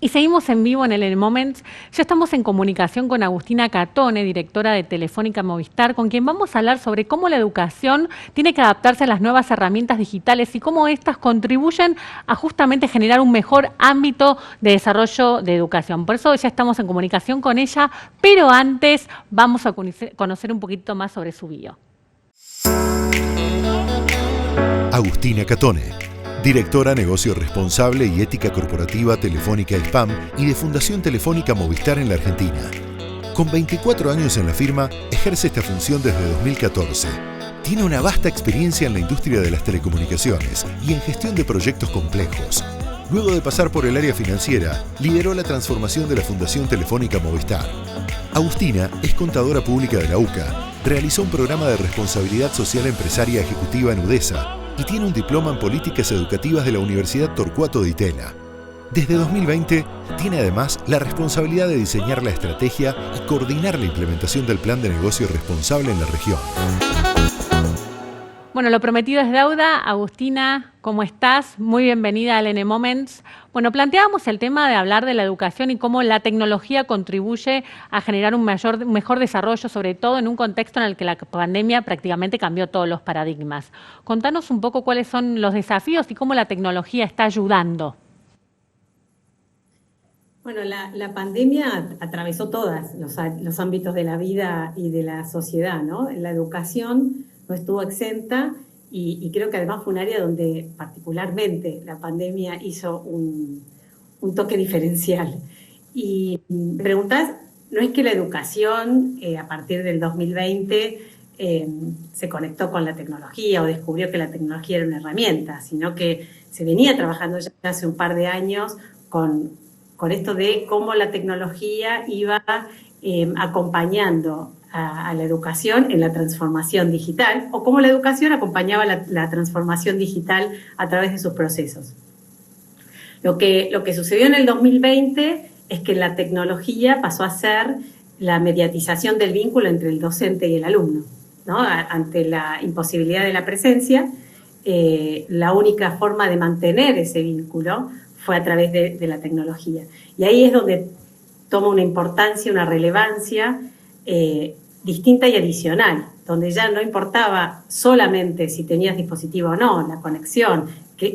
Y seguimos en vivo en el Moments. Ya estamos en comunicación con Agustina Catone, directora de Telefónica Movistar, con quien vamos a hablar sobre cómo la educación tiene que adaptarse a las nuevas herramientas digitales y cómo éstas contribuyen a justamente generar un mejor ámbito de desarrollo de educación. Por eso ya estamos en comunicación con ella, pero antes vamos a conocer un poquito más sobre su bio. Agustina Catone, directora Negocio Responsable y Ética Corporativa Telefónica Hispam y de Fundación Telefónica Movistar en la Argentina. Con 24 años en la firma, ejerce esta función desde 2014. Tiene una vasta experiencia en la industria de las telecomunicaciones y en gestión de proyectos complejos. Luego de pasar por el área financiera, lideró la transformación de la Fundación Telefónica Movistar. Agustina es contadora pública de la UCA, realizó un programa de responsabilidad social empresaria ejecutiva en UDESA y tiene un diploma en políticas educativas de la Universidad Torcuato Di Tella. Desde 2020, tiene además la responsabilidad de diseñar la estrategia y coordinar la implementación del plan de negocio responsable en la región. Bueno, lo prometido es deuda. Agustina, ¿cómo estás? Muy bienvenida al N Moments. Bueno, planteábamos el tema de hablar de la educación y cómo la tecnología contribuye a generar un mejor desarrollo, sobre todo en un contexto en el que la pandemia prácticamente cambió todos los paradigmas. Contanos un poco cuáles son los desafíos y cómo la tecnología está ayudando. Bueno, la pandemia atravesó todos los ámbitos de la vida y de la sociedad, ¿no? La educación no estuvo exenta y creo que además fue un área donde particularmente la pandemia hizo un toque diferencial. Y me preguntás, no es que la educación a partir del 2020 se conectó con la tecnología o descubrió que la tecnología era una herramienta, sino que se venía trabajando ya hace un par de años con esto de cómo la tecnología iba acompañando a la educación en la transformación digital o cómo la educación acompañaba la transformación digital a través de sus procesos. Lo que sucedió en el 2020 es que la tecnología pasó a ser la mediatización del vínculo entre el docente y el alumno, ¿no? Ante la imposibilidad de la presencia, la única forma de mantener ese vínculo fue a través de la tecnología. Y ahí es donde toma una importancia, una relevancia distinta y adicional, donde ya no importaba solamente si tenías dispositivo o no, la conexión,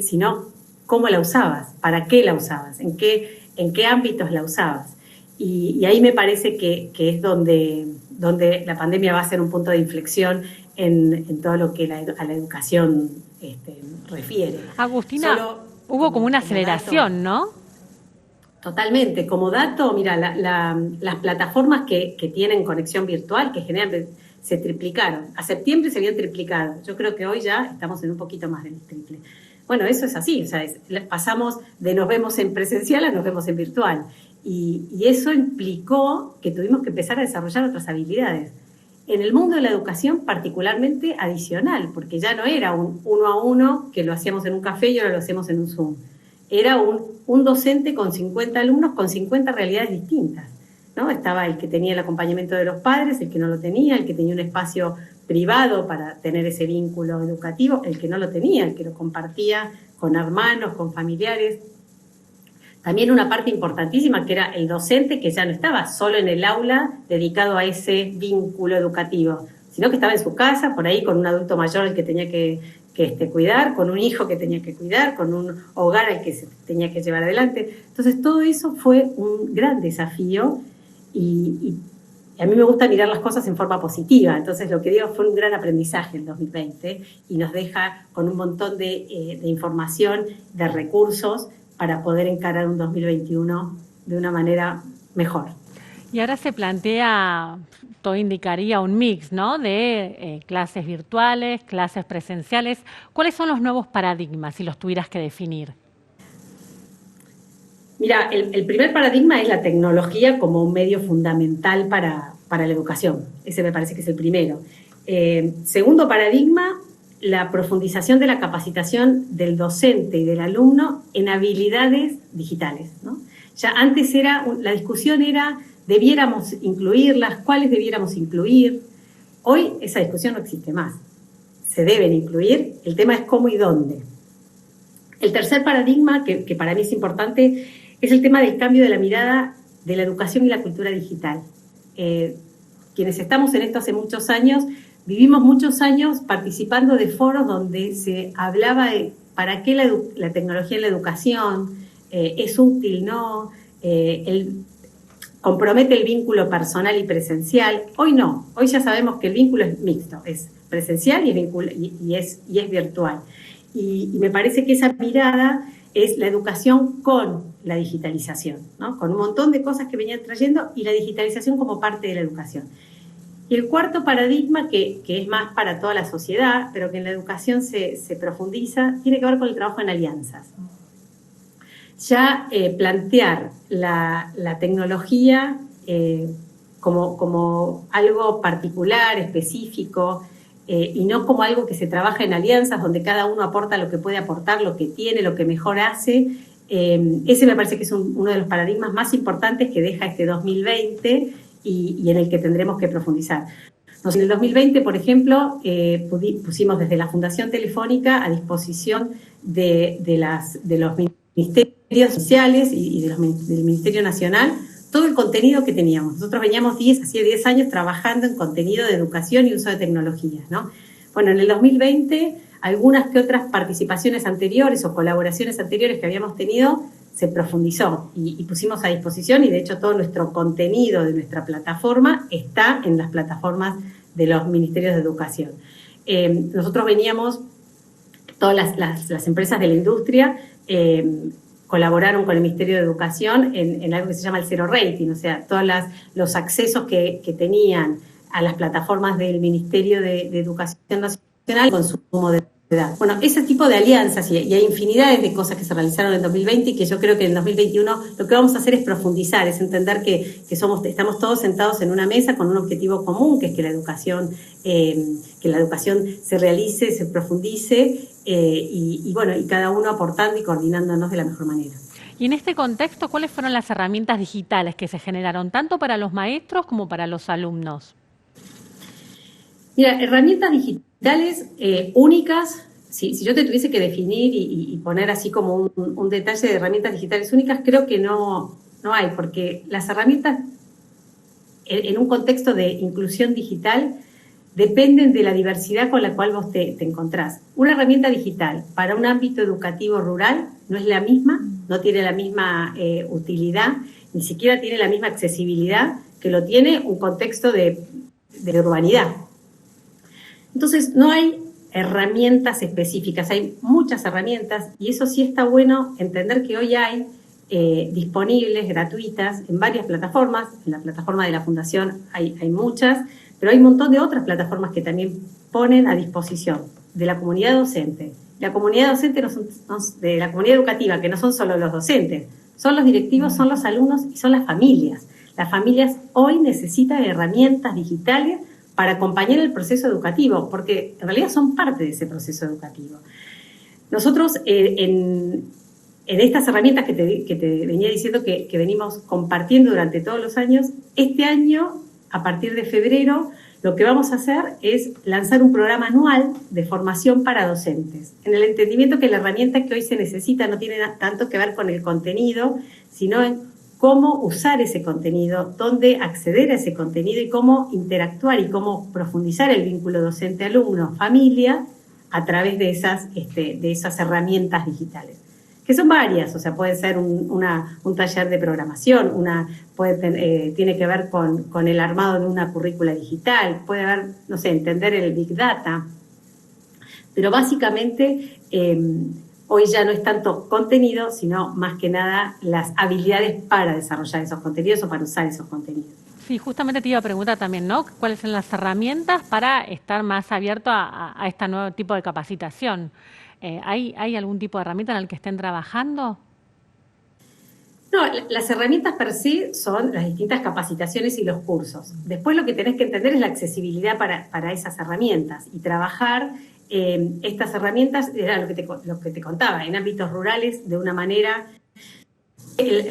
sino cómo la usabas, para qué la usabas, en qué ámbitos la usabas. Y ahí me parece que es donde la pandemia va a ser un punto de inflexión en todo lo que a la educación refiere. Agustina, hubo como una aceleración, ¿no? Totalmente. Como dato, mira, las plataformas que tienen conexión virtual, que generan, se triplicaron. A septiembre se habían triplicado. Yo creo que hoy ya estamos en un poquito más del triple. Bueno, eso es así. O sea, pasamos de nos vemos en presencial a nos vemos en virtual. Y eso implicó que tuvimos que empezar a desarrollar otras habilidades. En el mundo de la educación particularmente adicional, porque ya no era un 1 a 1 que lo hacíamos en un café y ahora lo hacemos en un Zoom. Era un docente con 50 alumnos con 50 realidades distintas, ¿no? Estaba el que tenía el acompañamiento de los padres, el que no lo tenía, el que tenía un espacio privado para tener ese vínculo educativo, el que no lo tenía, el que lo compartía con hermanos, con familiares. También una parte importantísima que era el docente, que ya no estaba solo en el aula dedicado a ese vínculo educativo, sino que estaba en su casa, por ahí con un adulto mayor al que tenía que cuidar, con un hijo que tenía que cuidar, con un hogar al que se tenía que llevar adelante. Entonces todo eso fue un gran desafío y a mí me gusta mirar las cosas en forma positiva. Entonces lo que digo fue un gran aprendizaje en 2020 y nos deja con un montón de información, de recursos para poder encarar un 2021 de una manera mejor. Y ahora se plantea, todo indicaría un mix, ¿no? De clases virtuales, clases presenciales. ¿Cuáles son los nuevos paradigmas, si los tuvieras que definir? Mira, el primer paradigma es la tecnología como un medio fundamental para la educación. Ese me parece que es el primero. Segundo paradigma, la profundización de la capacitación del docente y del alumno en habilidades digitales, ¿no? Ya antes la discusión era debiéramos incluirlas, cuáles debiéramos incluir. Hoy esa discusión no existe más. Se deben incluir, el tema es cómo y dónde. El tercer paradigma, que para mí es importante, es el tema del cambio de la mirada de la educación y la cultura digital. Quienes estamos en esto hace muchos años, vivimos muchos años participando de foros donde se hablaba de para qué la tecnología en la educación, es útil, ¿no? Compromete el vínculo personal y presencial. Hoy no, hoy ya sabemos que el vínculo es mixto, es presencial y es virtual. Y me parece que esa mirada es la educación con la digitalización, ¿no? Con un montón de cosas que venían trayendo y la digitalización como parte de la educación. Y el cuarto paradigma, que es más para toda la sociedad, pero que en la educación se profundiza, tiene que ver con el trabajo en alianzas. Ya plantear la tecnología como algo particular, específico, y no como algo que se trabaja en alianzas, donde cada uno aporta lo que puede aportar, lo que tiene, lo que mejor hace. Ese me parece que es uno de los paradigmas más importantes que deja este 2020 y en el que tendremos que profundizar. En el 2020, por ejemplo, pusimos desde la Fundación Telefónica a disposición de los ministerios sociales y del Ministerio Nacional todo el contenido que teníamos. Nosotros veníamos hacía 10 años trabajando en contenido de educación y uso de tecnologías, ¿no? Bueno, en el 2020, algunas que otras participaciones anteriores o colaboraciones anteriores que habíamos tenido se profundizó y pusimos a disposición, y de hecho todo nuestro contenido de nuestra plataforma está en las plataformas de los ministerios de educación. Nosotros veníamos, todas las empresas de la industria colaboraron con el Ministerio de Educación en algo que se llama el Zero Rating, o sea, todos los accesos que tenían a las plataformas del Ministerio de Educación Nacional, consumo de edad. Bueno, ese tipo de alianzas, y hay infinidades de cosas que se realizaron en 2020 y que yo creo que en 2021 lo que vamos a hacer es profundizar, es entender que estamos todos sentados en una mesa con un objetivo común, que es que la educación se realice, se profundice, y cada uno aportando y coordinándonos de la mejor manera. Y en este contexto, ¿cuáles fueron las herramientas digitales que se generaron tanto para los maestros como para los alumnos? Mira, herramientas digitales únicas, si yo te tuviese que definir y poner así como un detalle de herramientas digitales únicas, creo que no hay, porque las herramientas en un contexto de inclusión digital dependen de la diversidad con la cual vos te encontrás. Una herramienta digital para un ámbito educativo rural no es la misma, no tiene la misma utilidad, ni siquiera tiene la misma accesibilidad que lo tiene un contexto de urbanidad. Entonces, no hay herramientas específicas, hay muchas herramientas, y eso sí está bueno entender que hoy hay disponibles, gratuitas, en varias plataformas. En la plataforma de la Fundación hay muchas, pero hay un montón de otras plataformas que también ponen a disposición de la comunidad docente. La comunidad docente de la comunidad educativa, que no son solo los docentes, son los directivos, son los alumnos y son las familias. Las familias hoy necesitan herramientas digitales para acompañar el proceso educativo, porque en realidad son parte de ese proceso educativo. Nosotros en estas herramientas que te venía diciendo que venimos compartiendo durante todos los años, este año, a partir de febrero, lo que vamos a hacer es lanzar un programa anual de formación para docentes, en el entendimiento que la herramienta que hoy se necesita no tiene tanto que ver con el contenido, sino en cómo usar ese contenido, dónde acceder a ese contenido y cómo interactuar y cómo profundizar el vínculo docente-alumno-familia a través de esas herramientas digitales, que son varias. O sea, puede ser un taller de programación, tiene que ver con el armado de una currícula digital, puede haber, no sé, entender el Big Data, pero básicamente hoy ya no es tanto contenido, sino más que nada las habilidades para desarrollar esos contenidos o para usar esos contenidos. Sí, justamente te iba a preguntar también, ¿no? ¿Cuáles son las herramientas para estar más abierto a este nuevo tipo de capacitación? ¿Hay algún tipo de herramienta en el que estén trabajando? No, las herramientas per se son las distintas capacitaciones y los cursos. Después lo que tenés que entender es la accesibilidad para esas herramientas y trabajar estas herramientas, era lo que te contaba, en ámbitos rurales de una manera.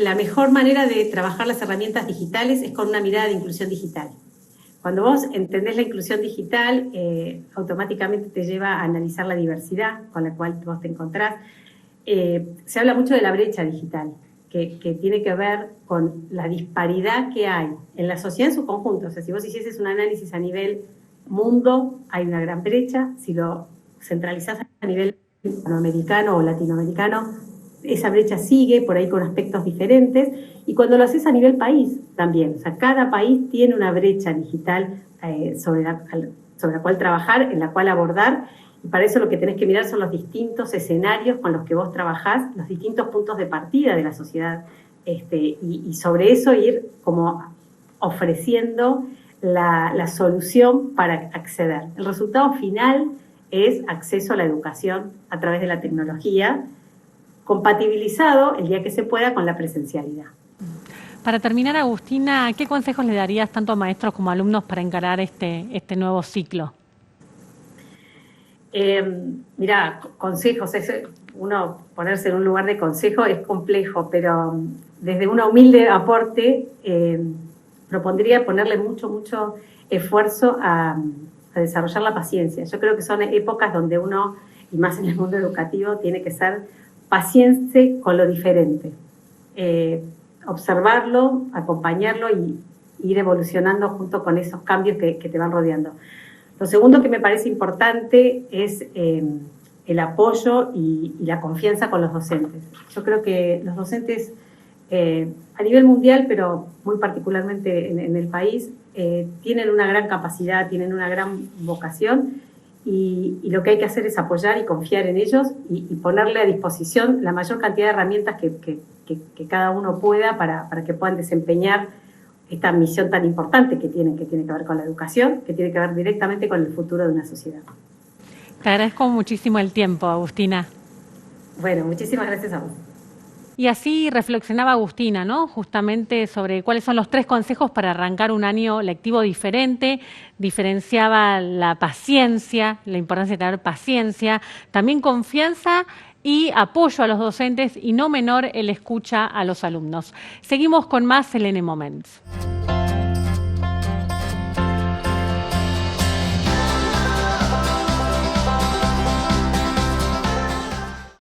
La mejor manera de trabajar las herramientas digitales es con una mirada de inclusión digital. Cuando vos entendés la inclusión digital, automáticamente te lleva a analizar la diversidad con la cual vos te encontrás. Se habla mucho de la brecha digital. que tiene que ver con la disparidad que hay en la sociedad en su conjunto. O sea, si vos hicieses un análisis a nivel mundo, hay una gran brecha. Si lo centralizás a nivel hispanoamericano o latinoamericano, esa brecha sigue por ahí con aspectos diferentes. Y cuando lo haces a nivel país también, o sea, cada país tiene una brecha digital sobre la cual trabajar, en la cual abordar. Y para eso lo que tenés que mirar son los distintos escenarios con los que vos trabajás, los distintos puntos de partida de la sociedad, y sobre eso ir como ofreciendo la solución para acceder. El resultado final es acceso a la educación a través de la tecnología, compatibilizado el día que se pueda con la presencialidad. Para terminar, Agustina, ¿qué consejos le darías tanto a maestros como a alumnos para encarar este nuevo ciclo? Mirá, consejos, uno ponerse en un lugar de consejo es complejo, pero desde un humilde aporte propondría ponerle mucho esfuerzo a desarrollar la paciencia. Yo creo que son épocas donde uno, y más en el mundo educativo, tiene que ser paciente con lo diferente. Observarlo, acompañarlo y ir evolucionando junto con esos cambios que te van rodeando. Lo segundo que me parece importante es el apoyo y la confianza con los docentes. Yo creo que los docentes a nivel mundial, pero muy particularmente en el país, tienen una gran capacidad, tienen una gran vocación y lo que hay que hacer es apoyar y confiar en ellos y ponerle a disposición la mayor cantidad de herramientas que cada uno pueda para que puedan desempeñar esta misión tan importante que tiene que ver con la educación, que tiene que ver directamente con el futuro de una sociedad. Te agradezco muchísimo el tiempo, Agustina. Bueno, muchísimas gracias a vos. Y así reflexionaba Agustina, ¿no? Justamente sobre cuáles son los 3 consejos para arrancar un año lectivo diferente. Diferenciaba la paciencia, la importancia de tener paciencia, también confianza y apoyo a los docentes y no menor el escucha a los alumnos. Seguimos con más LN Moments.